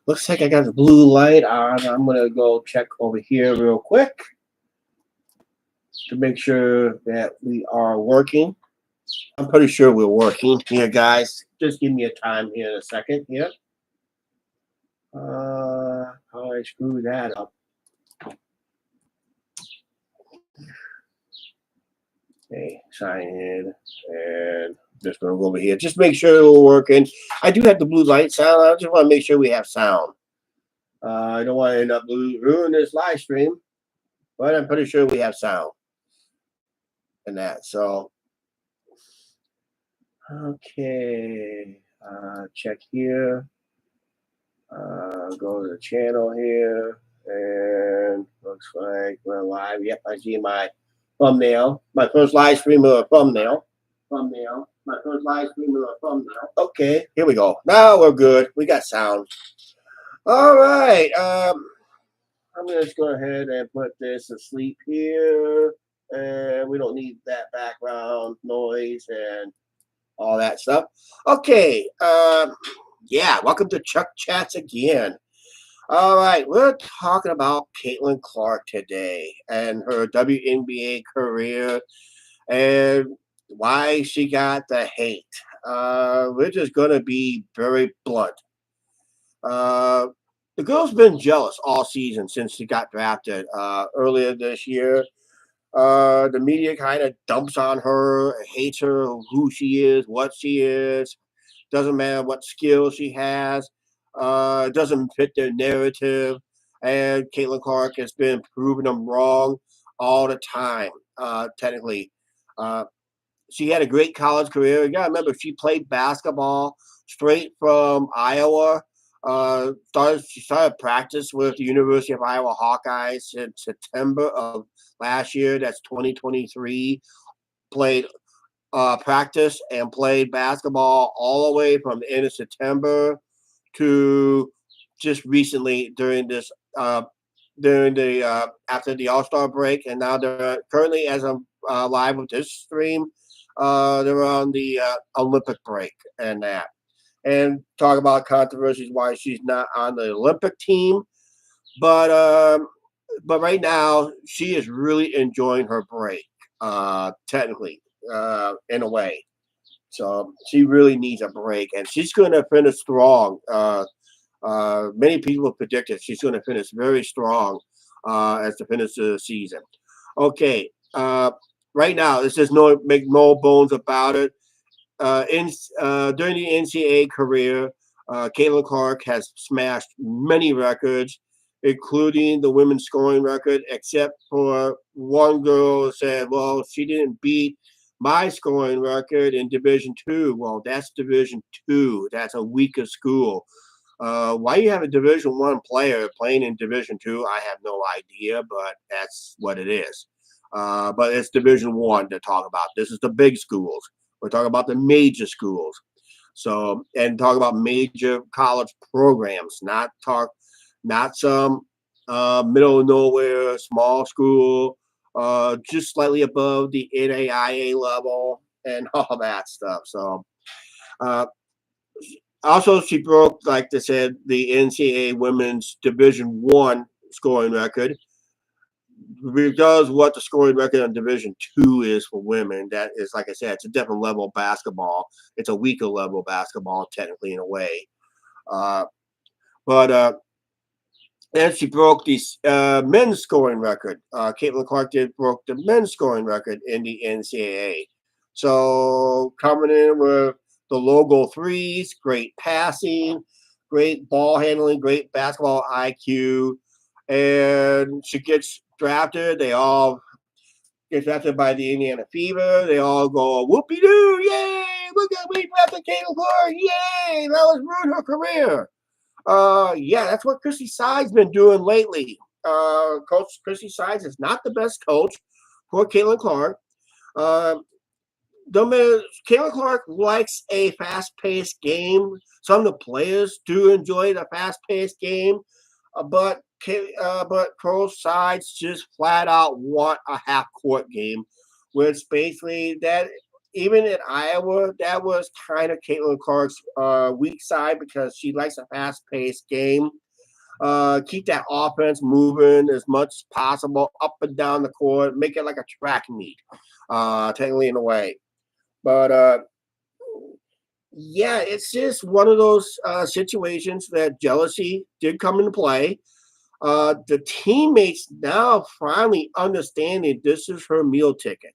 Looks like I got the blue light on. I'm going to go check over here real quick to make sure that we are working. I'm pretty sure we're working here, guys. Just give me a time here in a second here. How I screw that up. Okay, sign in, and just going to go over here. Just make sure we're working. I do have the blue light sound. I just want to make sure we have sound. I don't want to end up ruin this live stream, but I'm pretty sure we have sound and that. So, okay, check here. Go to the channel here, and looks like we're live. Yep, I see my thumbnail. My first live stream with a thumbnail. My first live stream with a thumbnail. Okay, here we go. Now we're good. We got sound. All right. I'm gonna just go ahead and put this to sleep here, and we don't need that background noise and all that stuff. Okay. Yeah. Welcome to Chuck Chats again. All right, we're talking about Caitlin Clark today and her WNBA career and why she got the hate. We're just going to be very blunt. The girl's been jealous all season since she got drafted earlier this year. The media kind of dumps on her, hates her, who she is, what she is. Doesn't matter what skill she has. It doesn't fit their narrative. And Caitlin Clark has been proving them wrong all the time, technically. She had a great college career. You got to remember, she played basketball straight from Iowa. She started practice with the University of Iowa Hawkeyes in September of last year. That's 2023. Played practice and played basketball all the way from the end of September to just recently during this after the All-Star break, and now they're currently, as I'm live with this stream, they're on the Olympic break and that. And talk about controversies why she's not on the Olympic team, but right now she is really enjoying her break, technically, in a way. So she really needs a break, and she's going to finish strong. Many people predicted she's going to finish very strong as the finish of the season. Okay, right now, this is make no bones about it. During the NCAA career, Caitlin Clark has smashed many records, including the women's scoring record, except for one girl who said, well, she didn't beat my scoring record in Division II. Well, that's Division II. That's a weaker school. Why you have a Division I player playing in Division II, I have no idea, but that's what it is. But it's Division I to talk about. This is the big schools. We're talking about the major schools. So, and talk about major college programs, not some middle of nowhere small school, just slightly above the NAIA level and all that stuff. So, also she broke, like I said, the NCAA Women's Division I scoring record. Regardless of what the scoring record on Division II is for women, that is, like I said, it's a different level of basketball. It's a weaker level of basketball, technically, in a way. But and she broke the men's scoring record. Caitlin Clark broke the men's scoring record in the NCAA. So coming in with the logo threes, great passing, great ball handling, great basketball IQ, and she gets drafted. They all get drafted by the Indiana Fever. They all go whoopie doo, yay! We drafted Caitlin Clark, yay! That was ruined her career. Yeah, that's what Chrissy Side's been doing lately. Coach Chrissy Sides is not the best coach for Caitlin Clark. Caitlin Clark likes a fast-paced game. Some of the players do enjoy the fast-paced game, but Coach Sides just flat out want a half-court game, which basically that even in Iowa, that was kind of Caitlin Clark's weak side because she likes a fast paced game. Keep that offense moving as much as possible up and down the court, make it like a track meet, technically in a way. But yeah, it's just one of those situations that jealousy did come into play. The teammates now finally understanding this is her meal ticket.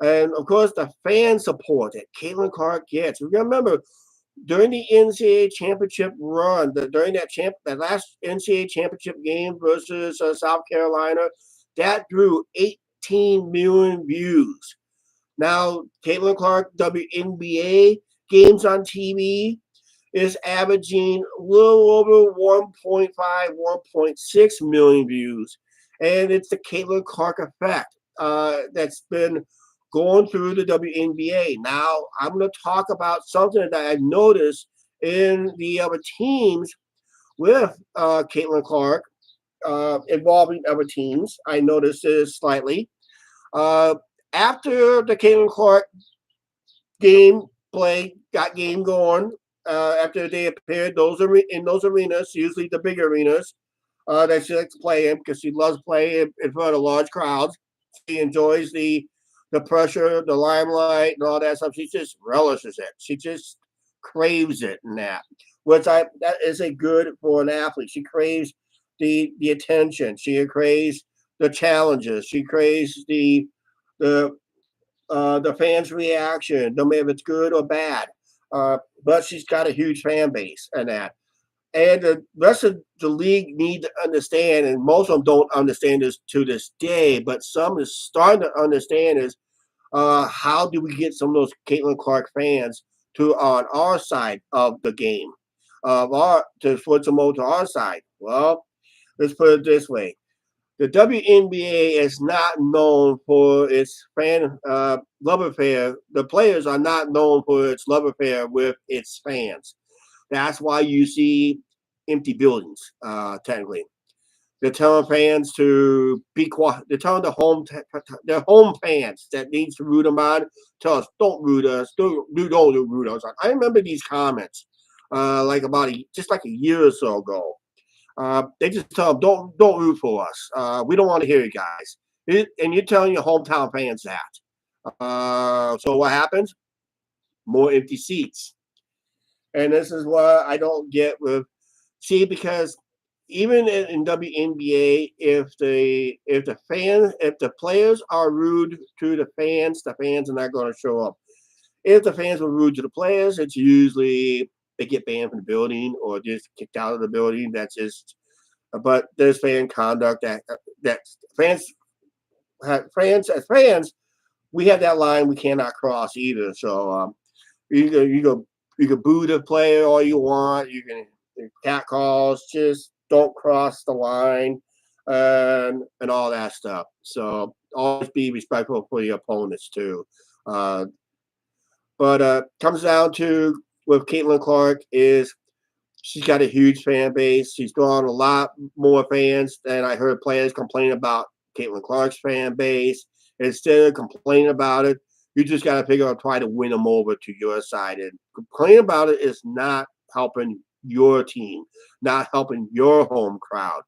And of course, the fan support that Caitlin Clark gets. Remember, during the NCAA championship run, during that last NCAA championship game versus South Carolina, that drew 18 million views. Now, Caitlin Clark WNBA games on TV is averaging a little over 1.5, 1.6 million views. And it's the Caitlin Clark effect that's been going through the WNBA. Now, I'm going to talk about something that I've noticed in the other teams with Caitlin Clark involving other teams. I noticed this slightly. Uh, After the Caitlin Clark game play, got game going. After they appeared, in those arenas, usually the big arenas that she likes to play in because she loves playing in front of large crowds. She enjoys the pressure, the limelight, and all that stuff. She just relishes it. She just craves it and that, that is a good for an athlete. She craves the attention. She craves the challenges. She craves the the fans' reaction, no matter if it's good or bad. But she's got a huge fan base and that. And the rest of the league need to understand, and most of them don't understand this to this day, but some is starting to understand is how do we get some of those Caitlin Clark fans to on our side of the game, to put some more to our side. Well, let's put it this way: the WNBA is not known for its fan love affair. The players are not known for its love affair with its fans. That's why you see empty buildings. Technically, they're telling fans to be quiet. They're telling their home fans that needs to root them on. Tell us, don't root us. Don't root us on. I remember these comments, like just like a year or so ago. They just tell them, don't root for us. We don't want to hear you guys. And you're telling your hometown fans that. So what happens? More empty seats. And this is what I don't get with because even in WNBA, if the players are rude to the fans are not going to show up. If the fans were rude to the players, it's usually they get banned from the building or just kicked out of the building. That's just but there's fan conduct that fans we have that line we cannot cross either. So you can boo the player all you want. You can cat calls. Just don't cross the line and all that stuff. So always be respectful for your opponents too. Uh, but comes down to with Caitlin Clark is she's got a huge fan base. She's drawn a lot more fans than I heard players complain about Caitlin Clark's fan base. Instead of complaining about it, you just got to figure out try to win them over to your side. And complaining about it is not helping your team, not helping your home crowd,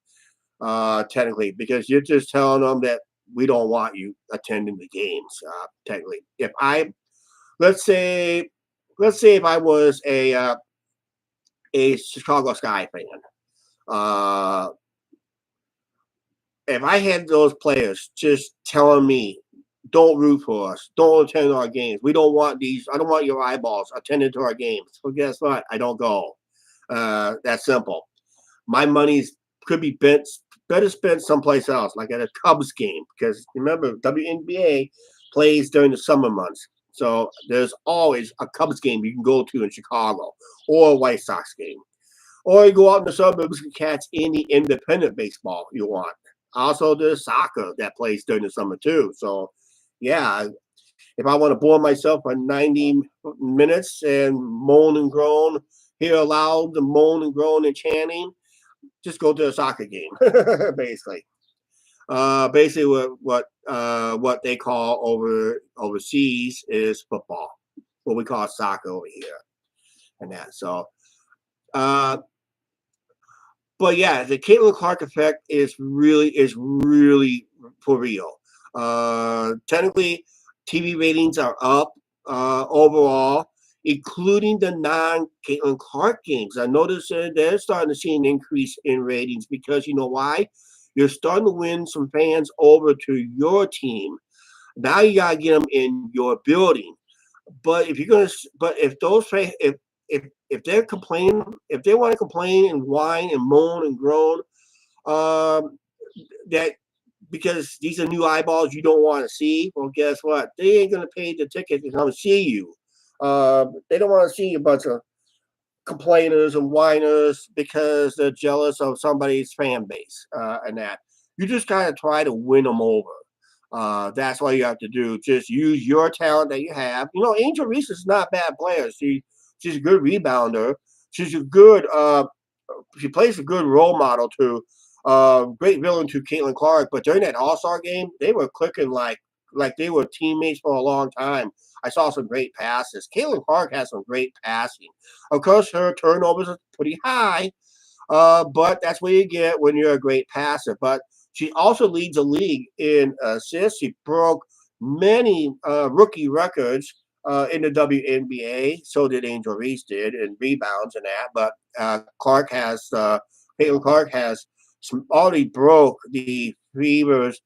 technically, because you're just telling them that we don't want you attending the games. Technically, if I let's say if I was a Chicago Sky fan. Uh, if I had those players just telling me, don't root for us, don't attend our games, we don't want these, I don't want your eyeballs attending to our games. Well, guess what? I don't go. That's simple. My money's could be better spent someplace else, like at a Cubs game, because remember, WNBA plays during the summer months. So there's always a Cubs game you can go to in Chicago or a White Sox game. Or you go out in the suburbs and catch any independent baseball you want. Also, there's soccer that plays during the summer too. So, yeah, if I want to bore myself for 90 minutes and moan and groan, hear aloud the moan and groan and chanting, just go to a soccer game, basically. Basically, what they call overseas is football, what we call soccer over here, and that. So, uh, but yeah, the Caitlin Clark effect is really for real. Technically, TV ratings are up overall, including the non Caitlin Clark games. I noticed that they're starting to see an increase in ratings because you know why? You're starting to win some fans over to your team. Now you gotta get them in your building. But if you're gonna, but if those if they're complaining, if they want to complain and whine and moan and groan, um, that because these are new eyeballs you don't want to see, well, guess what? They ain't gonna pay the ticket to come see you. They don't want to see a bunch of complainers and whiners because they're jealous of somebody's fan base and that. You just gotta try to win them over. That's what you have to do. Just use your talent that you have. You know, Angel Reese is not a bad player. She's a good rebounder. She's a good she plays a good role model to great villain to Caitlin Clark. But during that All Star game, they were clicking like they were teammates for a long time. I saw some great passes. Caitlin Clark has some great passing. Of course, her turnovers are pretty high, but that's what you get when you're a great passer. But she also leads the league in assists. She broke many rookie records in the WNBA. So did Angel Reese did in rebounds and that. But Caitlin Clark has already broke the Fever's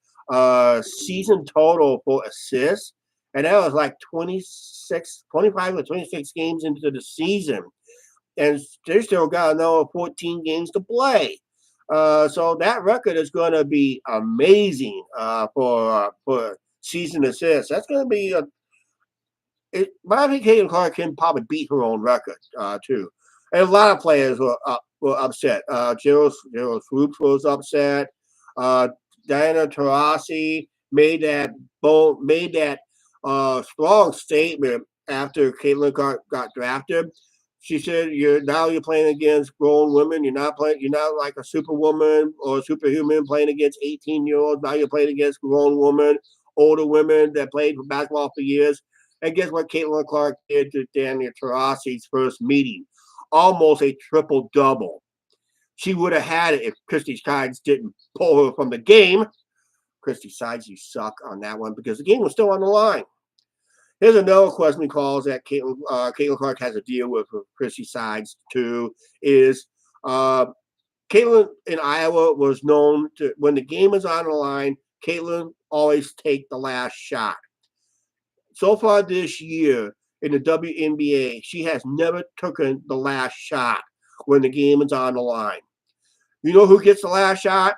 season total for assists. And that was like 25 or 26 games into the season and they still got another 14 games to play. So that record is going to be amazing for season assists. That's going to be but I think Hayden Clark can probably beat her own record too. And a lot of players were upset. Gerald Swoops was upset. Uh, Diana Taurasi made that strong statement after Caitlin got drafted. She said, "You're playing against grown women. You're not playing. You're not like a superwoman or a superhuman playing against 18-year-olds. Now you're playing against grown women, older women that played for basketball for years." And guess what Caitlin Clark did to Daniel Taurasi's first meeting? Almost a triple double. She would have had it if Christy Sides didn't pull her from the game. Christy Sides, you suck on that one because the game was still on the line. Here's another question he calls that Caitlin Clark has to deal with Christy Sides too. Is Caitlin in Iowa was known to when the game is on the line, Caitlin always take the last shot. So far this year in the WNBA, she has never taken the last shot when the game is on the line. You know who gets the last shot?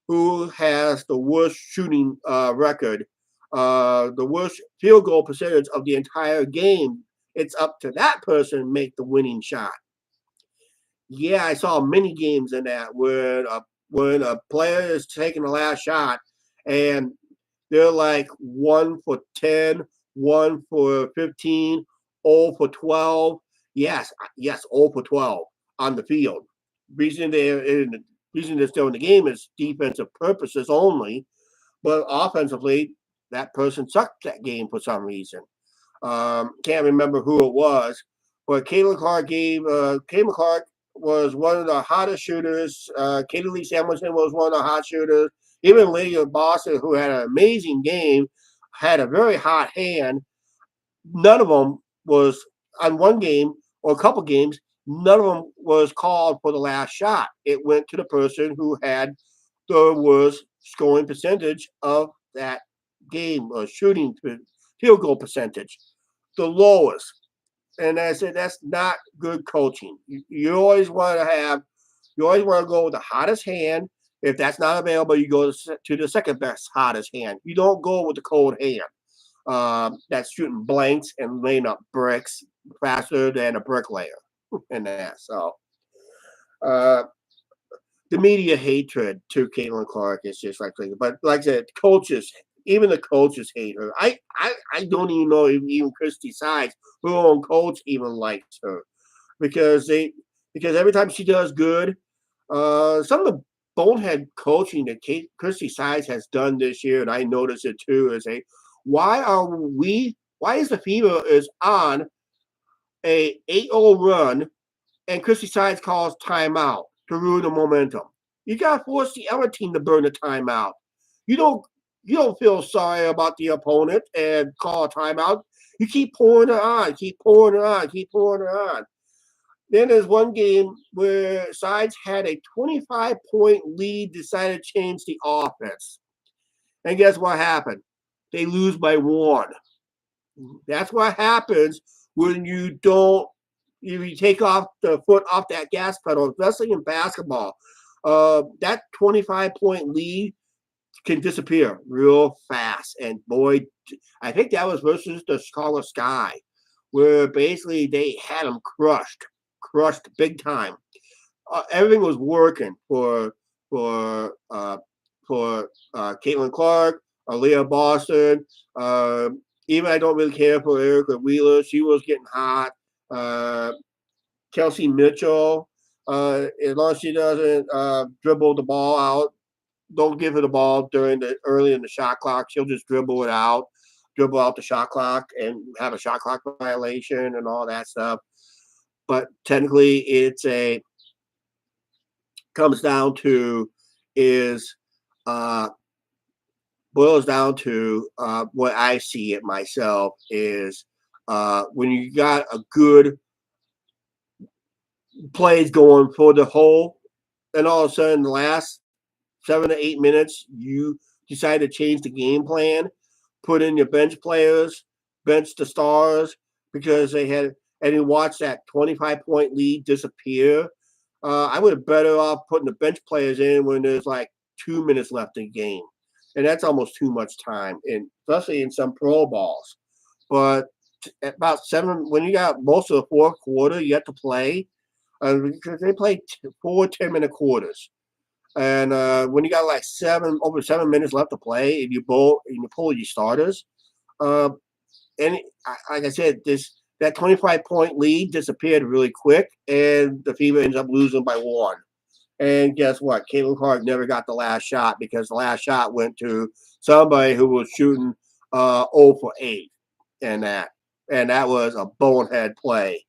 Who has the worst shooting record, the worst field goal percentage of the entire game? It's up to that person to make the winning shot. Yeah, I saw many games in that when a player is taking the last shot and they're like 1 for 10, 1 for 15, 0 for 12. Yes, 0 for 12 on the field. Reason they're still in the game is defensive purposes only, but offensively, that person sucked that game for some reason. Can't remember who it was, but Caitlin Clark was one of the hottest shooters. Katie Lee Samuelson was one of the hot shooters. Even Lydia Boston, who had an amazing game, had a very hot hand. None of them was on one game or a couple games. None of them was called for the last shot. It went to the person who had the worst scoring percentage of that game or shooting field goal percentage, the lowest. And I said that's not good coaching. You always want to go with the hottest hand. If that's not available, you go to the second best hottest hand. You don't go with the cold hand. That's shooting blanks and laying up bricks faster than a bricklayer and that. So uh, the media hatred to Caitlin Clark is just like crazy. But like I said, coaches, even the coaches hate her. I don't even know if even Christy Sides, her own coach, even likes her because every time she does good, some of the bonehead coaching that Christy Sides has done this year, and I noticed it too, is why is the Fever is on a 8-0 run and Christy Sides calls timeout to ruin the momentum? You gotta force the other team to burn the timeout. You don't you don't feel sorry about the opponent and call a timeout. You keep pouring it on, keep pouring it on, keep pouring it on. Then there's one game where Sides had a 25-point lead, decided to change the offense. And guess what happened? They lose by one. That's what happens when you don't, if you take off the foot off that gas pedal, especially in basketball. That 25-point lead can disappear real fast. And boy, I think that was versus the Chicago Sky, where basically they had them crushed big time. Everything was working for uh, Caitlin Clark, Aaliyah Boston. Uh, Even I don't really care for Erica Wheeler. She was getting hot. Uh, Kelsey Mitchell, as long as she doesn't dribble the ball out, don't give her the ball during the early in the shot clock. She'll just dribble out the shot clock and have a shot clock violation and all that stuff. But technically, it's a comes down to is uh, boils down to what I see it myself is when you got a good plays going for the whole, and all of a sudden the last 7 to 8 minutes you decide to change the game plan, put in your bench players, bench the stars because they had and you watch that 25-point lead disappear. I would have better off putting the bench players in when there's like 2 minutes left in the game. And that's almost too much time, and especially in some pro balls. But at about seven, when you got most of the fourth quarter yet to play, because they play 4 10-minute quarters. And when you got like over 7 minutes left to play, and you pull your starters, uh, and like I said, this that 25-point lead disappeared really quick, and the Fever ends up losing by one. And guess what? Caitlin Clark never got the last shot because the last shot went to somebody who was shooting 0 for 8, and that was a bonehead play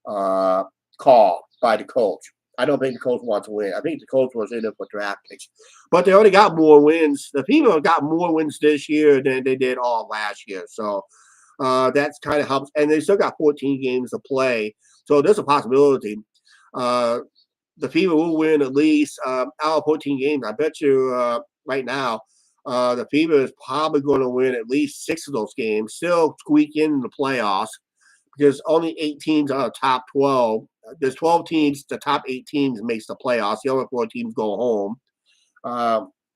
uh, call by the coach. I don't think the coach wants to win. I think the coach was in it for draft picks, but they already got more wins. The Fever got more wins this year than they did all last year. So that's kind of helps, and they still got 14 games to play. So there's a possibility. Uh, the Fever will win at least out of 14 games. I bet you right now, the Fever is probably going to win at least 6 of those games, still squeak in the playoffs because only 8 teams out of the top 12. There's 12 teams. The top 8 teams makes the playoffs. The other 4 teams go home.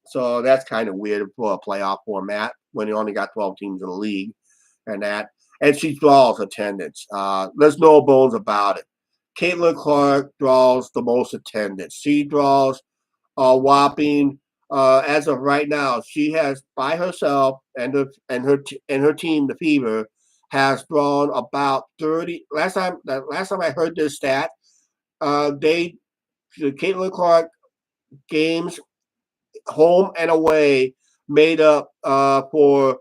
So that's kind of weird for a playoff format when you only got 12 teams in the league and that. And she draws attendance. There's no bones about it. Caitlin Clark draws the most attendance. She draws a whopping, as of right now, she has by herself and her team, the Fever, has drawn about 30. Last time I heard this stat, the Caitlin Clark games, home and away, made up for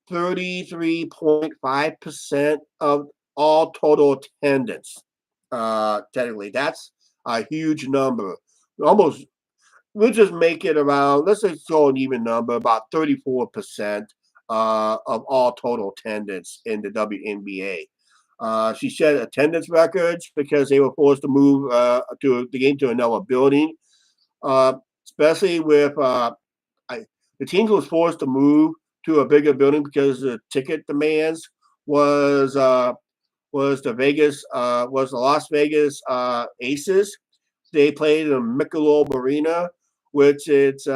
33.5% of all total attendance. Technically, that's a huge number. Almost, we'll just make it around. Let's just go an even number, about 34% of all total attendance in the WNBA. She set attendance records because they were forced to move to the game to another building, uh, especially with the team was forced to move to a bigger building because the ticket demands was uh, was the Las Vegas Aces. They played in Michelob Arena, which it's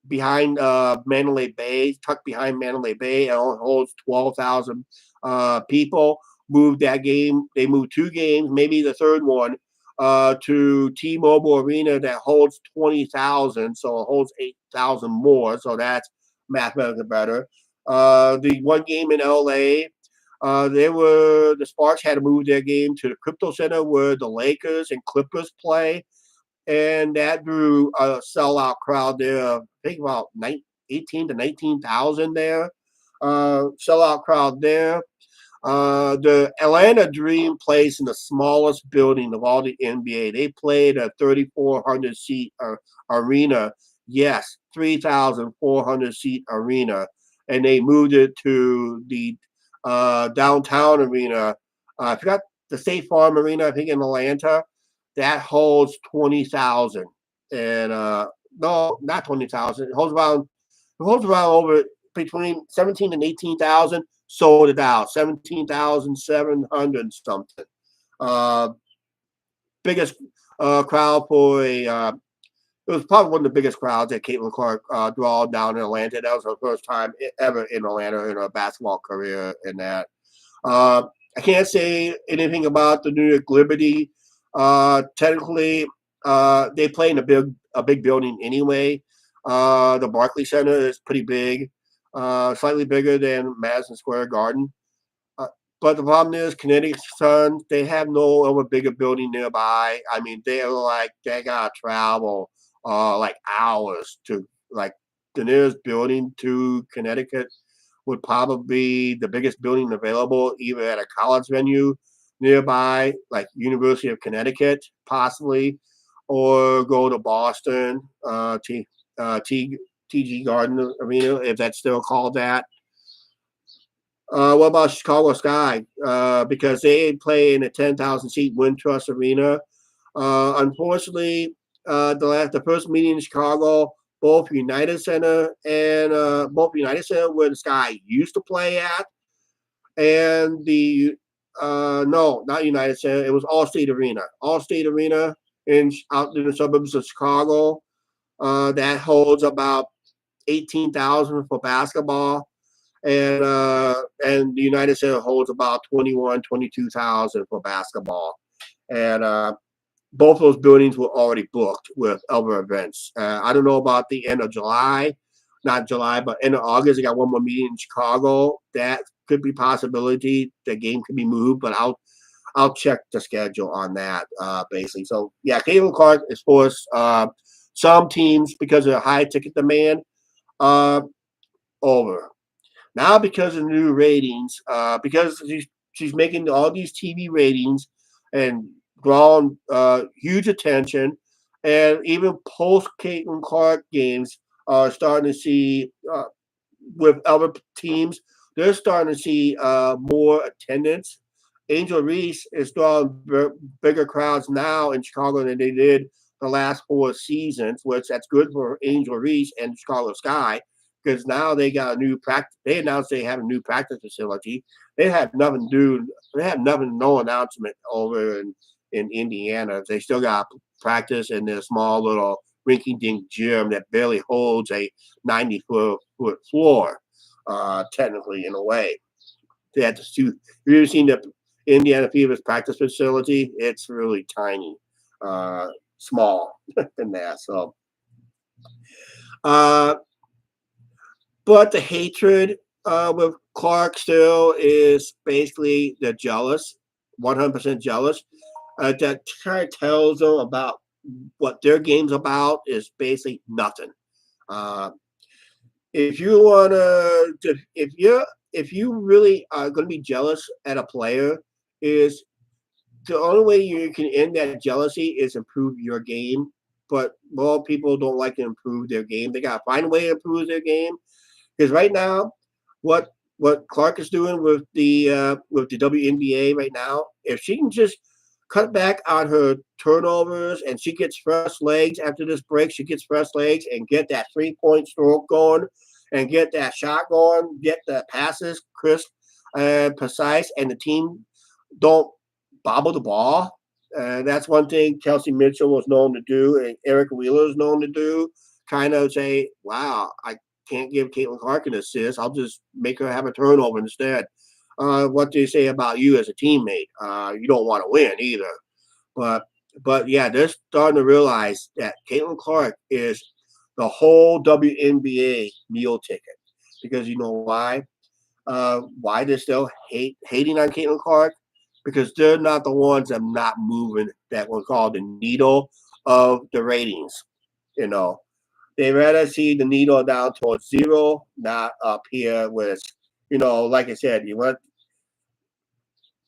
behind Mandalay Bay, tucked behind Mandalay Bay. It only holds 12,000 people. Moved that game. They moved 2 games, maybe the third one, to T-Mobile Arena that holds 20,000, so it holds 8,000 more. So that's mathematically better. The one game in LA, the Sparks had to move their game to the Crypto Center where the Lakers and Clippers play, and that drew a sellout crowd there of, I think, about 18 to 19,000 there. Sellout crowd there. The Atlanta Dream plays in the smallest building of all the NBA. They played a 3,400 seat arena. Yes, 3,400 seat arena, and they moved it to the downtown arena. I forgot the State Farm Arena. I think in Atlanta that holds 20,000, and no, not 20,000. It holds around over between 17 and 18,000. Sold it out, 17,700 something. Uh, Biggest crowd for a. It was probably one of the biggest crowds that Caitlin Clark draw down in Atlanta. That was her first time ever in Atlanta in her basketball career. In that, uh, I can't say anything about the New York Liberty. Technically, they play in a big building anyway. The Barclays Center is pretty big, slightly bigger than Madison Square Garden. Uh, but the problem is, Connecticut Suns, they have no other bigger building nearby. I mean, they gotta travel like hours to like the nearest building to Connecticut would probably be the biggest building available, either at a college venue nearby, like University of Connecticut, possibly, or go to Boston, TG Garden Arena, if that's still called that. What about Chicago Sky? Because they play in a 10,000 seat Wintrust Arena. Unfortunately, the first meeting in Chicago, both United Center where the Sky used to play at, and the no, not United Center. It was Allstate Arena. Allstate Arena in out in the suburbs of Chicago. That holds about 18,000 for basketball, and the United Center holds about 22,000 for basketball, and both those buildings were already booked with other events. I don't know about the end of July, not July, but end of August. They got one more meeting in Chicago. That could be possibility. The game could be moved, but I'll check the schedule on that basically. So yeah, Caitlin Clark is forced. Some teams because of high ticket demand, uh, over. Now because of new ratings, because she's making all these TV ratings and drawing huge attention, and even post Caitlin Clark games are starting to see with other teams, they're starting to see more attendance. Angel Reese is drawing bigger crowds now in Chicago than they did the last 4 seasons, which that's good for Angel Reese and Chicago Sky because now they got a new practice. They announced they have a new practice facility. They had nothing to do. They had nothing, no announcement over in Indiana. They still got practice in their small little rinky-dink gym that barely holds a 90-foot floor, technically in a way. They had to shoot. Have you ever seen the Indiana Fever's practice facility? It's really tiny, small than that. So, uh, but the hatred with Clark still is basically they're jealous, 100% jealous. That kind of tells them about what their game's about is basically nothing. Uh, if you wanna, if you really are going to be jealous at a player, is the only way you can end that jealousy is improve your game. But more people don't like to improve their game. They gotta find a way to improve their game because right now, what what Clark is doing with the WNBA right now, if she can just cut back on her turnovers and she gets fresh legs after this break, she gets fresh legs and get that 3 point stroke going and get that shot going, get the passes crisp and precise, and the team don't bobble the ball. That's one thing Kelsey Mitchell was known to do, and Eric Wheeler is known to do. Kind of say, "Wow, I can't give Caitlin Clark an assist. I'll just make her have a turnover instead." What do you say about you as a teammate? You don't want to win either. But but yeah, they're starting to realize that Caitlin Clark is the whole WNBA meal ticket because you know why they're still hating on Caitlin Clark because they're not the ones that are not moving that were called the needle of the ratings. You know, they rather see the needle down towards zero, not up here where it's, like I said, you want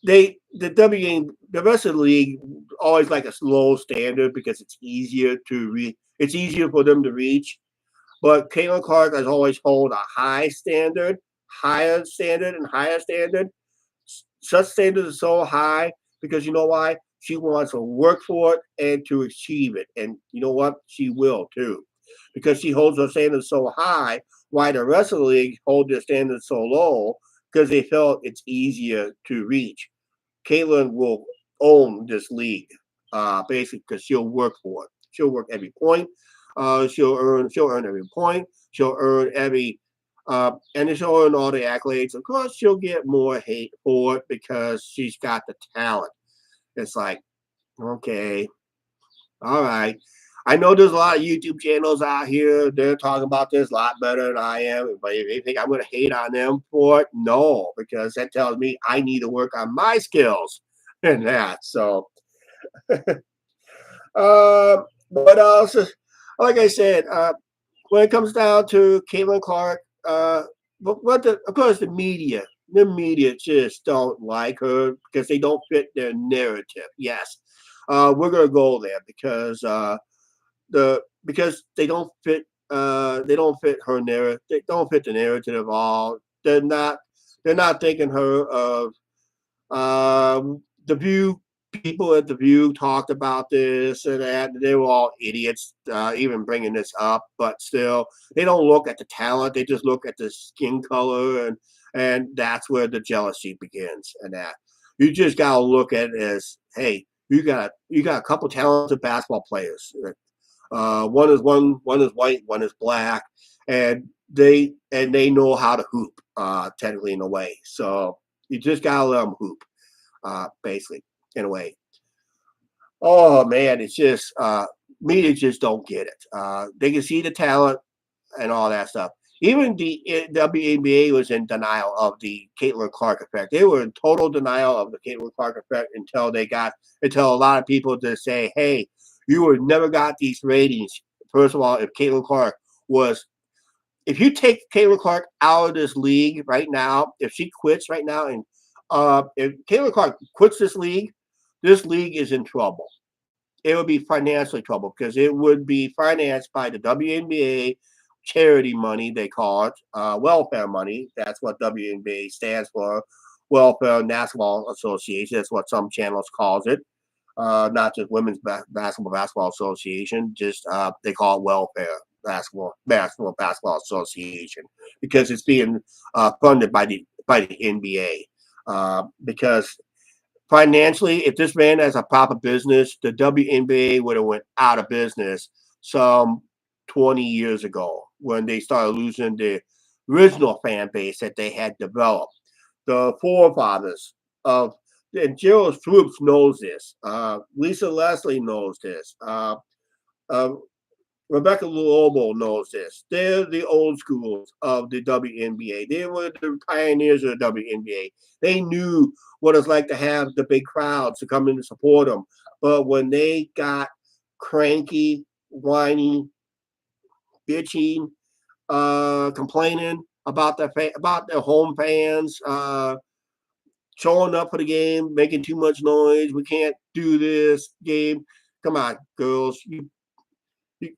the the rest of the league always like a low standard because it's easier to it's easier for them to reach. But Caitlin Clark has always hold a high standard, higher standard, and higher standard. Such standards are so high because you know why? She wants to work for it and to achieve it. And you know what? She will too. Because she holds her standards so high, why the rest of the league hold their standards so low? Because they felt it's easier to reach. Caitlin will own this league, basically because she'll work for it. She'll work every point. She'll earn every point. She'll earn every and then she'll earn all the accolades. Of course, she'll get more hate for it because she's got the talent. It's like, okay, all right. I know there's a lot of YouTube channels out here. They're talking about this a lot better than I am. But if they think I'm going to hate on them for it, no, because that tells me I need to work on my skills and that. So, but also, like I said, when it comes down to Caitlin Clark, of course the media just don't like her because they don't fit their narrative. Yes, we're gonna go there because they don't fit her narrative. They don't fit the narrative at all. They're not thinking her of the View. People at the View talked about this and that. They were all idiots, even bringing this up. But still, they don't look at the talent. They just look at the skin color, and that's where the jealousy begins. And that you just gotta look at it as, hey, you got a couple talented basketball players. One is white, one is black, and they know how to hoop. Technically, in a way, so you just gotta let them hoop. Basically, in a way. Oh man, it's just media just don't get it. They can see the talent and all that stuff. Even the WNBA was in denial of the Caitlin Clark effect. They were in total denial of the Caitlin Clark effect until a lot of people just say, "Hey, you would never got these ratings." First of all, was if you take Caitlin Clark out of this league right now, if she quits right now, and if Caitlin Clark quits this league is in trouble. It would be financially trouble because it would be financed by the WNBA charity money, they call it, welfare money. That's what WNBA stands for, Welfare National Association. That's what some channels calls it. Not just Women's Basketball Association, just they call it Welfare Basketball Association because it's being funded by the NBA. Because financially, if this ran as a proper business, the WNBA would have went out of business some 20 years ago when they started losing the original fan base that they had developed. The forefathers of and Gerald Swoops knows this. Lisa Leslie knows this. Uh, Rebecca Lobo knows this. They're the old schools of the WNBA. They were the pioneers of the WNBA. They knew what it's like to have the big crowds to come in to support them. But when they got cranky, whiny, bitching, complaining about their home fans, showing up for the game, making too much noise, we can't do this game. Come on, girls,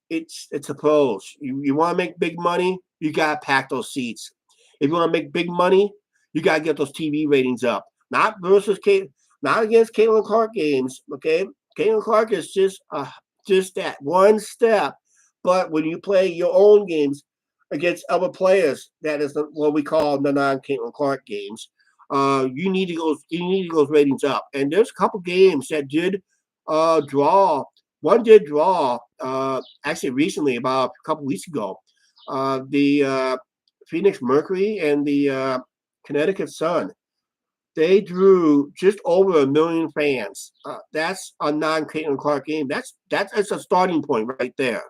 it's a pros. You want to make big money, you gotta pack those seats. If you want to make big money, you gotta get those TV ratings up. Not against Caitlin Clark games. Okay, Caitlin Clark is just that one step. But when you play your own games against other players, that is what we call the non Caitlin Clark games. You need those ratings up. And there's a couple games that did draw. One did draw actually recently, about a couple weeks ago. The Phoenix Mercury and the Connecticut Sun. They drew just over 1 million fans. That's a non-Caitlin Clark game. That's a starting point right there.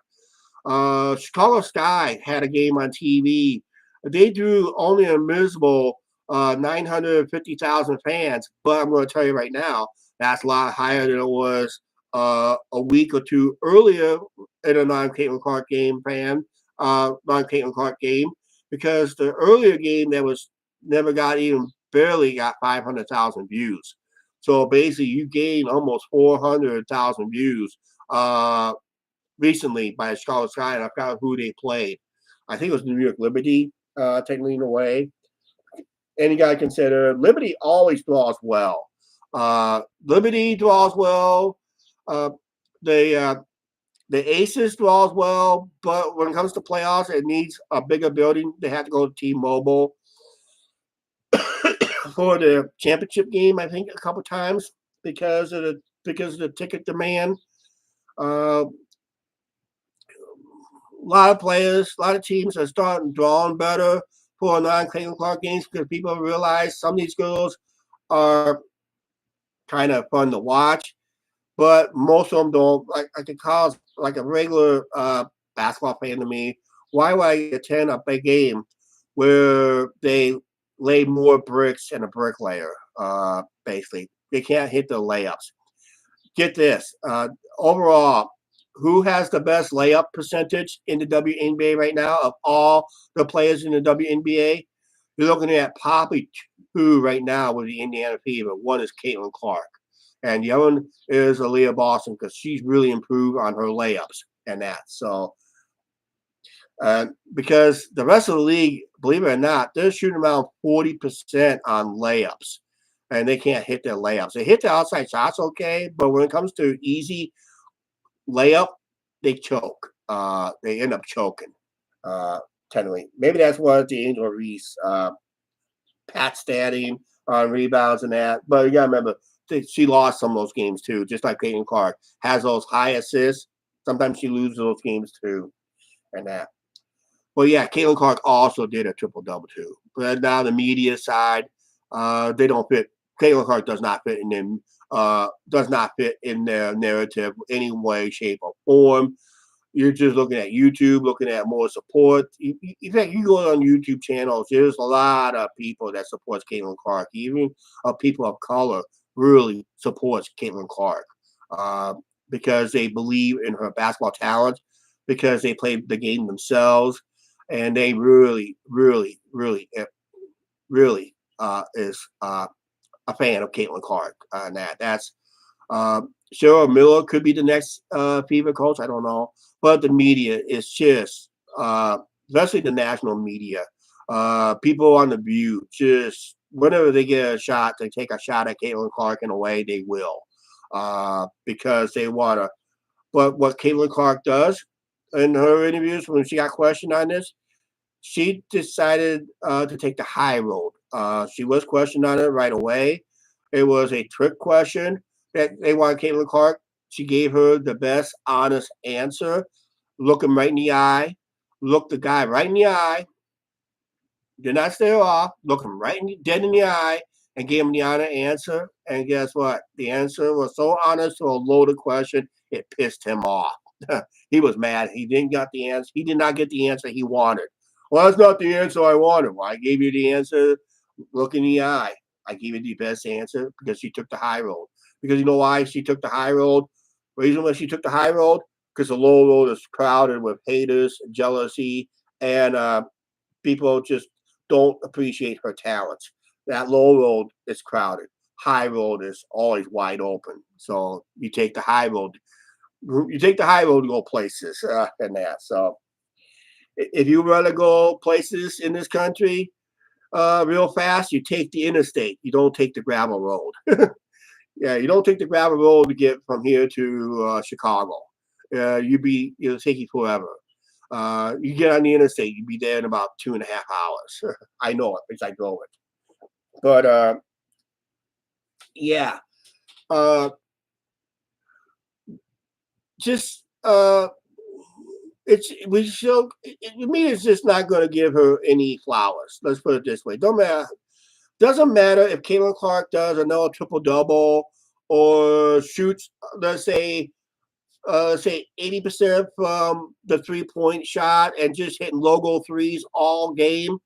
Chicago Sky had a game on TV. They drew only a miserable 950,000 fans, but I'm going to tell you right now, that's a lot higher than it was a week or two earlier in a non-Caitlin Clark game non-Caitlin Clark game, because the earlier game that was never got even barely got 500,000 views. So basically, you gained almost 400,000 views recently by Charlotte Sky, and I forgot who they played. I think it was New York Liberty, technically in a way. And you got to consider Liberty always draws well. Liberty draws well. Uh, the uh, the Aces draws well, but when it comes to playoffs, it needs a bigger building. They have to go to T-Mobile for the championship game. I think a couple times because of the ticket demand. A lot of players, a lot of teams are starting drawing better for non-Clayton Clark games because people realize some of these girls are kind of fun to watch, but most of them don't. I can call like a regular basketball fan to me. Why would I attend a big game where they lay more bricks in a bricklayer? Basically, they can't hit the layups. Get this. Overall, who has the best layup percentage in the WNBA right now of all the players in the WNBA? You're looking at probably two right now with the Indiana Fever. One is Caitlin Clark, and the other one is Aaliyah Boston because she's really improved on her layups and that. So, because the rest of the league, believe it or not, they're shooting around 40% on layups, and they can't hit their layups. They hit the outside shots okay, but when it comes to easy layup, they choke. They end up choking. Technically, maybe that's what the Angel Reese, Pat Statting on rebounds and that. But you gotta remember, she lost some of those games too. Just like Caitlin Clark has those high assists. Sometimes she loses those games too, and that. Well, yeah, Caitlin Clark also did a triple double too. But now the media side, they don't fit. Caitlin Clark does not fit in them. Does not fit in their narrative any way, shape, or form. You're just looking at YouTube, looking at more support. In fact, you go on YouTube channels. There's a lot of people that supports Caitlin Clark. Even people of color really supports Caitlin Clark because they believe in her basketball talent, because they play the game themselves, and they really, really, really, really is a fan of Caitlin Clark. And that's Cheryl Miller could be the next Fever coach. I don't know, but the media is just, especially the national media, people on the View, just whenever they get a shot, they take a shot at Caitlin Clark in a way they will, because they want to. But what Caitlin Clark does in her interviews when she got questioned on this, she decided to take the high road. She was questioned on it right away. It was a trick question that they wanted Caitlin Clark. She gave her the best, honest answer. Look him right in the eye. Look the guy right in the eye. Did not stare off. Look him dead in the eye and gave him the honest answer. And guess what? The answer was so honest to a loaded question, it pissed him off. He was mad. He didn't get the answer. He did not get the answer he wanted. Well, that's not the answer I wanted. Well, I gave you the answer. Look in the eye. I gave you the best answer because she took the high road. Because you know why she took the high road? Reason why she took the high road? Because the low road is crowded with haters, jealousy, and people just don't appreciate her talents. That low road is crowded. High road is always wide open. So you take the high road. You take the high road to go places and that. So if you want to go places in this country real fast, you take the interstate. You don't take the gravel road. Yeah, you don't take the gravel road to get from here to Chicago. It'll take you forever. You get on the interstate, you'd be there in about 2.5 hours. I know it because I drove it. But yeah, uh, just it's we show. To me, it's just not going to give her any flowers. Let's put it this way. Don't matter. Doesn't matter if Caitlin Clark does another triple double or shoots, let's say 80% from the 3-point shot and just hitting logo threes all game,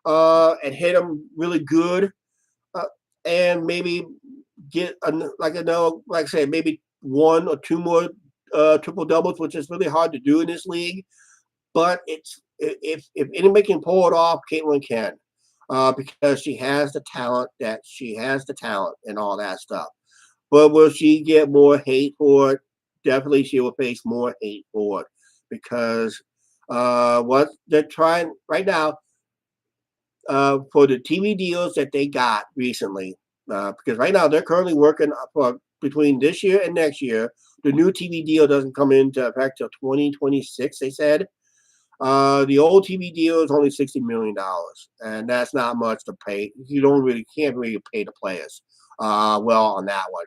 and hit them really good, uh, and maybe get like I know, like I said, maybe one or two more triple doubles, which is really hard to do in this league. But if anybody can pull it off, Caitlin can, because she has the talent. That she has the talent and all that stuff. But will she get more hate for it? Definitely, she will face more hate for it because what they're trying right now for the TV deals that they got recently. Because right now they're currently working for between this year and next year. The new TV deal doesn't come into effect till 2026. They said. The old TV deal is only $60 million, and that's not much to pay. You don't really can't really pay the players well on that one.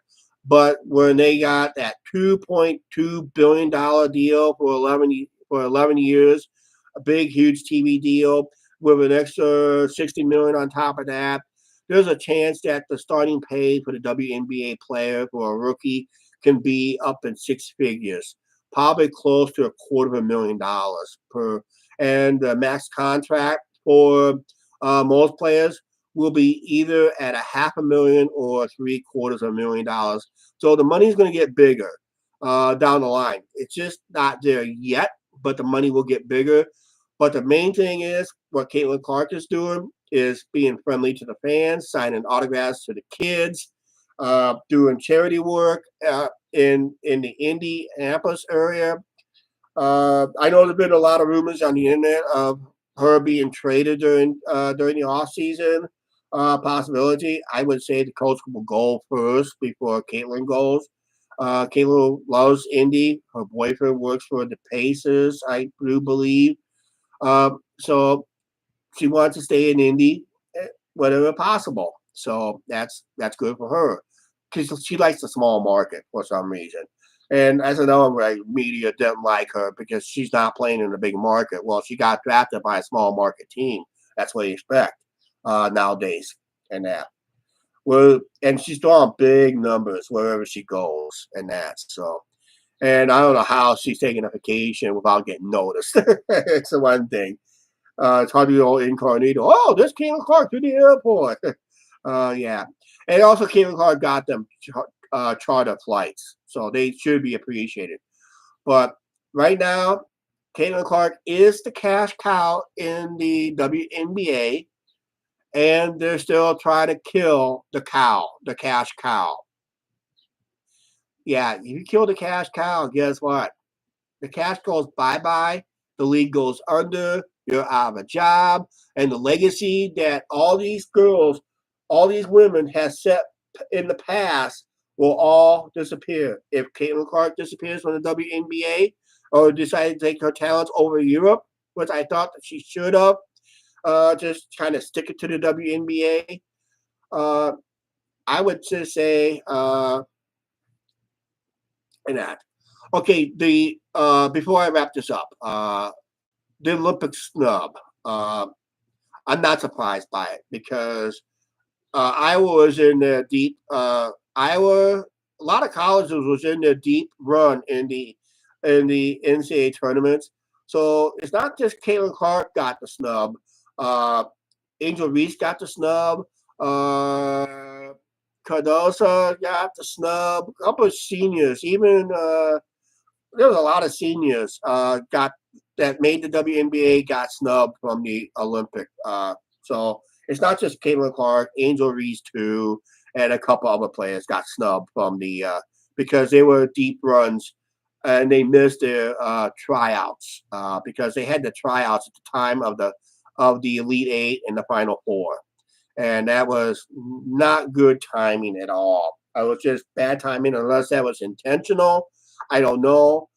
But when they got that $2.2 billion deal for 11 years, a big huge TV deal with an extra 60 million on top of that, there's a chance that the starting pay for the WNBA player for a rookie can be up in six figures, probably close to $250,000 per. And the max contract for most players will be either at a half a million or $750,000. So the money is going to get bigger down the line. It's just not there yet, but the money will get bigger. But the main thing is what Caitlin Clark is doing is being friendly to the fans, signing autographs to the kids, doing charity work in the Indianapolis area. I know there's been a lot of rumors on the internet of her being traded during the off season. Possibility. I would say the coach will go first before Caitlin goes. Caitlin loves Indy. Her boyfriend works for the Pacers, I do believe. So she wants to stay in Indy whenever possible. So that's good for her because she likes the small market for some reason. And as another way, media didn't like her because she's not playing in a big market. Well, she got drafted by a small market team. That's what you expect nowadays. And that. Well, and she's drawing big numbers wherever she goes, and that. So, and I don't know how she's taking a vacation without getting noticed. It's the one thing. It's hard to go incognito. Oh, this Caitlin Clark to the airport. Yeah. And also, Caitlin Clark got them charter flights, so they should be appreciated. But right now, Caitlin Clark is the cash cow in the WNBA, and they're still trying to kill the cow, the cash cow. Yeah, if you kill the cash cow, guess what? The cash goes bye bye, the league goes under, you're out of a job, and the legacy that all these girls, all these women have set in the past will all disappear. If Caitlin Clark disappears from the WNBA or decides to take her talents over Europe, which I thought that she should have, just kind of stick it to the WNBA. Uh, I would just say that. Okay, the before I wrap this up, the Olympic snub. I'm not surprised by it because Iowa was in the deep. Iowa, a lot of colleges was in their deep run in the NCAA tournaments. So it's not just Caitlin Clark got the snub. Uh, Angel Reese got the snub. Uh, Cardosa got the snub. A couple of seniors, even there was a lot of seniors got that made the WNBA got snubbed from the Olympic. So it's not just Caitlin Clark, Angel Reese too, and a couple other players got snubbed from the because they were deep runs and they missed their tryouts because they had the tryouts at the time of the Elite Eight and the Final Four, and that was not good timing at all. It was just bad timing, unless that was intentional. I don't know,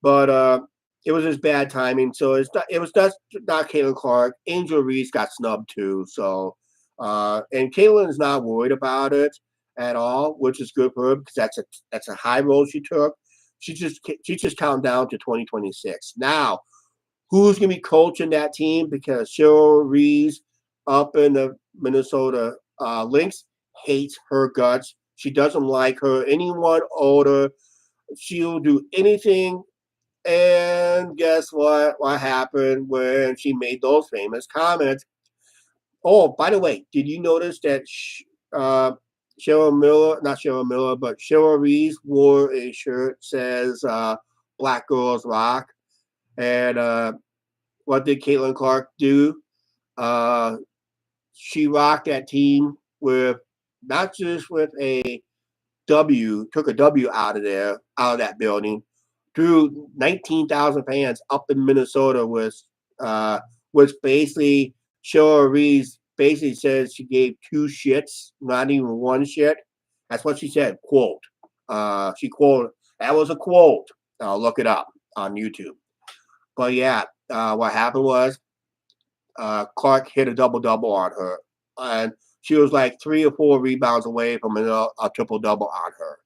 but it was just bad timing. So it was not Caitlin Clark. Angel Reese got snubbed too. So and Caitlin's not worried about it at all, which is good for her because that's a high road she took. She just counting down to 2026 now. Who's going to be coaching that team? Because Cheryl Reese up in the Minnesota Lynx hates her guts. She doesn't like her. Anyone older, she'll do anything. And guess what? What happened when she made those famous comments? Oh, by the way, did you notice that Cheryl Miller, not Cheryl Miller, but Cheryl Reeves wore a shirt says "Black Girls Rock," and what did Caitlin Clark do? Uh, she rocked that team with not just with a W, took a W out of there, out of that building, drew 19,000 fans up in Minnesota uh, was basically Cheryl Reeves basically says she gave two shits, not even one shit. That's what she said. Quote. She quoted. That was a quote. I'll look it up on YouTube. But yeah, what happened was Clark hit a double double on her, and she was like 3 or 4 rebounds away from a triple double on her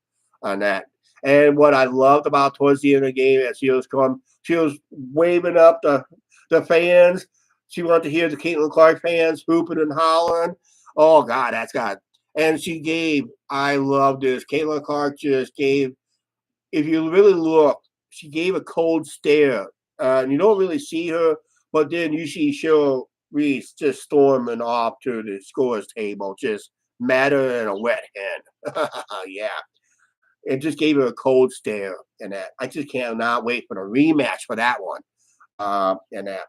on that. And what I loved about towards the end of the game, as she was waving up the fans. She wanted to hear the Caitlin Clark fans hooping and hollering. Oh God, that's God. And she gave. I love this. Caitlin Clark just gave. If you really look, she gave a cold stare. And you don't really see her, but then you see Cheryl Reese just storming off to the scores table, just madder than a wet hen. Yeah. It just gave her a cold stare and that. I just cannot wait for the rematch for that one. And that.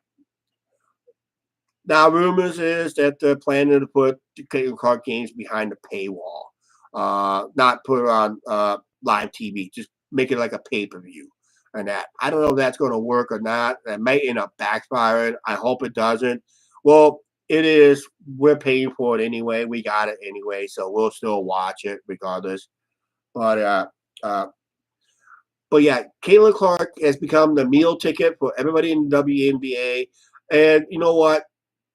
Now, rumors is that they're planning to put the Clayton Clark games behind the paywall, not put it on live TV. Just make it like a pay per view, and that. I don't know if that's going to work or not. That may end up backfiring. I hope it doesn't. Well, it is. We're paying for it anyway. We got it anyway, so we'll still watch it regardless. But uh, but yeah, Caitlin Clark has become the meal ticket for everybody in the WNBA. And you know what?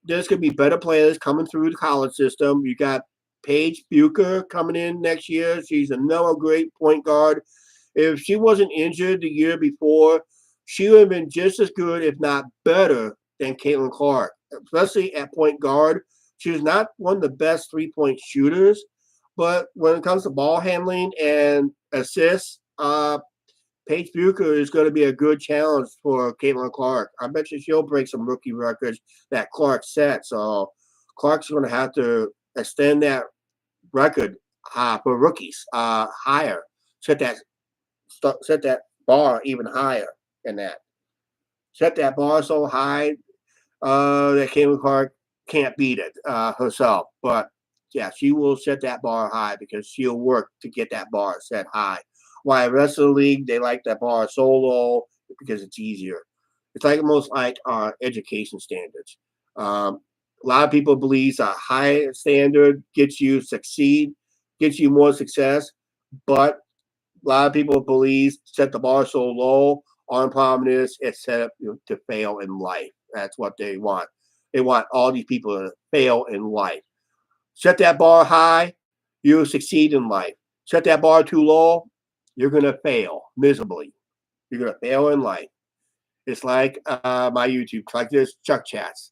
There's going to be better players coming through the college system. You got Paige Bucher coming in next year. She's another great point guard. If she wasn't injured the year before, she would have been just as good, if not better, than Caitlin Clark, especially at point guard. She was not one of the best 3 point shooters, but when it comes to ball handling and assists, Paige Bucher is going to be a good challenge for Caitlin Clark. I bet you she'll break some rookie records that Clark set. So Clark's going to have to extend that record for rookies higher. Set that set that bar even higher than that. Set that bar so high that Caitlin Clark can't beat it herself. But yeah, she will set that bar high because she'll work to get that bar set high. Why the rest of the league they like that bar so low because it's easier. It's like almost like our education standards. A lot of people believe a high standard gets you more success, but a lot of people believe set the bar so low. Our problem is it's set up to fail in life. That's what they want. They want all these people to fail in life. Set that bar high, you'll succeed in life. Set that bar too low, you're going to fail miserably. You're going to fail in life. It's like my YouTube, it's like this Chuck Chats.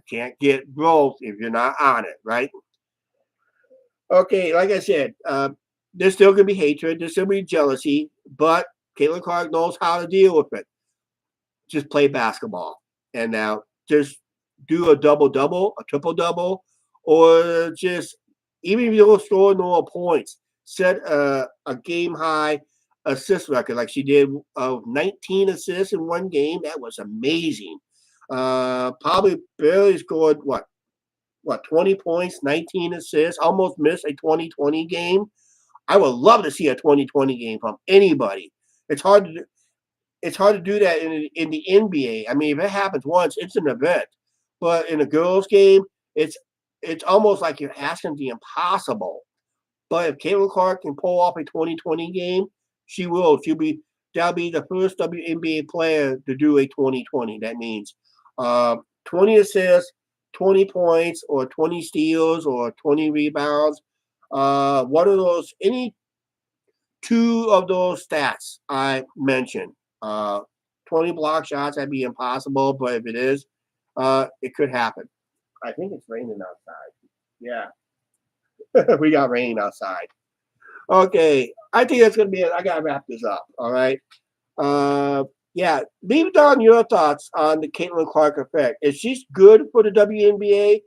Can't get growth if you're not on it, right? Okay, like I said, there's still going to be hatred, there's still going to be jealousy, but Caitlin Clark knows how to deal with it. Just play basketball. And now just do a double double, a triple double, or just even if you don't score no points, set a game high assist record like she did of 19 assists in one game. That was amazing. Probably barely scored what 20 points, 19 assists, almost missed a 2020 game. I would love to see a 2020 game from anybody. It's hard to it's hard to do that in the NBA. I mean, if it happens once, it's an event. But in a girls' game, it's it's almost like you're asking the impossible. But if Caitlin Clark can pull off a 2020 game, she will. That'll be the first WNBA player to do a 2020. That means 20 assists, 20 points, or 20 steals, or 20 rebounds. One of those, any two of those stats I mentioned. Uh, 20 block shots, that'd be impossible, but if it is, it could happen. I think it's raining outside. Yeah, we got rain outside. Okay, I think that's gonna be it. I gotta wrap this up. All right. Uh, yeah, leave down your thoughts on the Caitlin Clark effect. Is she good for the WNBA,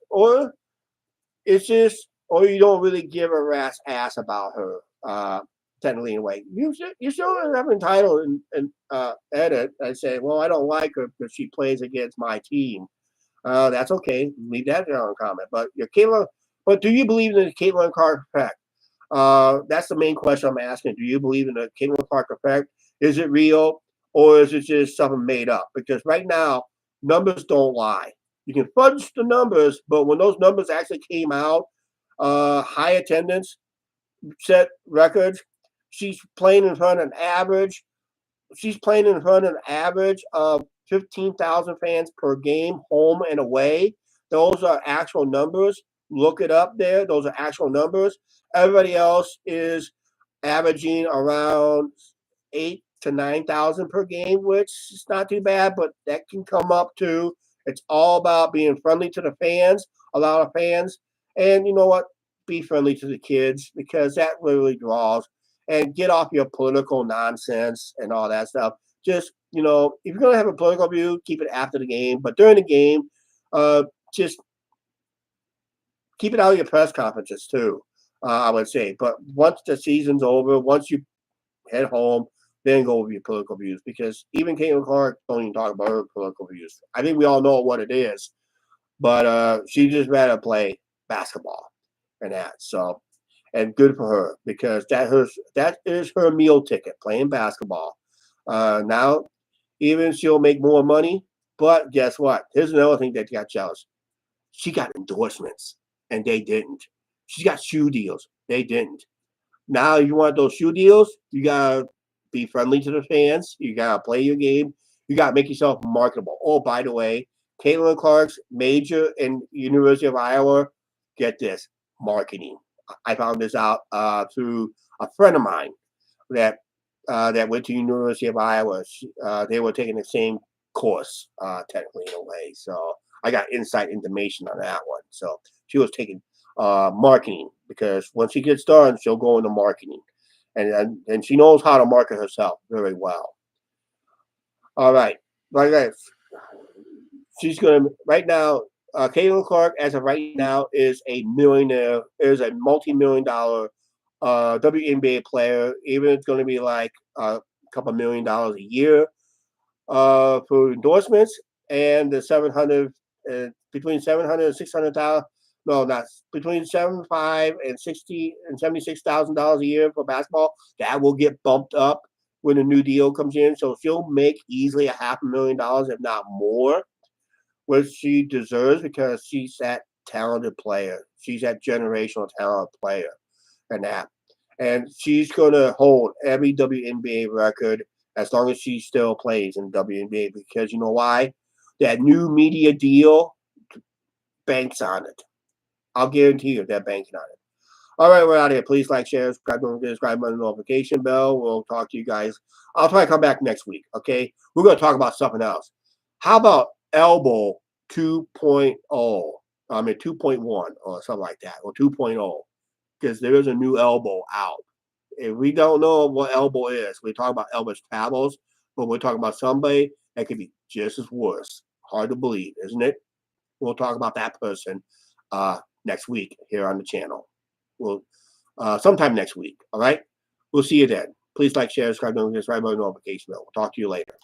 or is this or you don't really give a rat's ass about her. Technically, in a way, you still have entitled and edit and say, well, I don't like her because she plays against my team. That's okay. Leave that down in comment. But your Caitlin, but do you believe in the Caitlin Clark effect? That's the main question I'm asking. Do you believe in the Caitlin Clark effect? Is it real or is it just something made up? Because right now, numbers don't lie. You can fudge the numbers, but when those numbers actually came out, high attendance, set records, she's playing in front of an average she's playing in front of an average of 15,000 fans per game, home and away. Those are actual numbers. Look it up there. Those are actual numbers. Everybody else is averaging around 8 to 9,000 per game, which is not too bad, but that can come up too. It's all about being friendly to the fans, a lot of fans. And you know what? Be friendly to the kids because that really draws and get off your political nonsense and all that stuff. Just, if you're going to have a political view, keep it after the game. But during the game, just keep it out of your press conferences too, I would say. But once the season's over, once you head home, then go over your political views because even Caitlin Clark don't even talk about her political views. I think we all know what it is, but she just rather play basketball and that. So and good for her because that is her meal ticket playing basketball. Now, even she'll make more money, but guess what? Here's another thing that got jealous. She got endorsements, and they didn't. She got shoe deals. They didn't. Now you want those shoe deals, you gotta be friendly to the fans. You gotta play your game. You gotta make yourself marketable. Oh, by the way, Caitlin Clark's major in University of Iowa. Get this, marketing. I found this out through a friend of mine that that went to University of Iowa. They were taking the same course, technically in a way. So I got inside information on that one. So she was taking marketing because once she gets done, she'll go into marketing, and she knows how to market herself very well. All right, like that, she's gonna right now. Caitlin Clark, as of right now, is a millionaire. Is a multi-million-dollar WNBA player. Even it's going to be like a couple $1 million a year for endorsements and the 700 between 700 and 600,000. No, not between 75 and 60 and $76,000 a year for basketball. That will get bumped up when a new deal comes in. So she'll make easily a $500,000, if not more, which she deserves because she's that talented player. She's that generational talent player and that. And she's going to hold every WNBA record as long as she still plays in WNBA because you know why? That new media deal banks on it. I'll guarantee you they're banking on it. All right, we're out of here. Please like, share, subscribe, don't forget to subscribe on the notification bell. We'll talk to you guys. I'll try to come back next week, okay? We're going to talk about something else. How about Elbow 2.0? I mean, 2.1 or something like that, or 2.0, because there is a new Elbow out. If we don't know what Elbow is, we talk about Elvis travels, but we're talking about somebody that could be just as worse. Hard to believe, isn't it? We'll talk about that person next week here on the channel. We'll sometime next week. All right. We'll see you then. Please like, share, subscribe, don't forget to subscribe, notification bell. We'll talk to you later.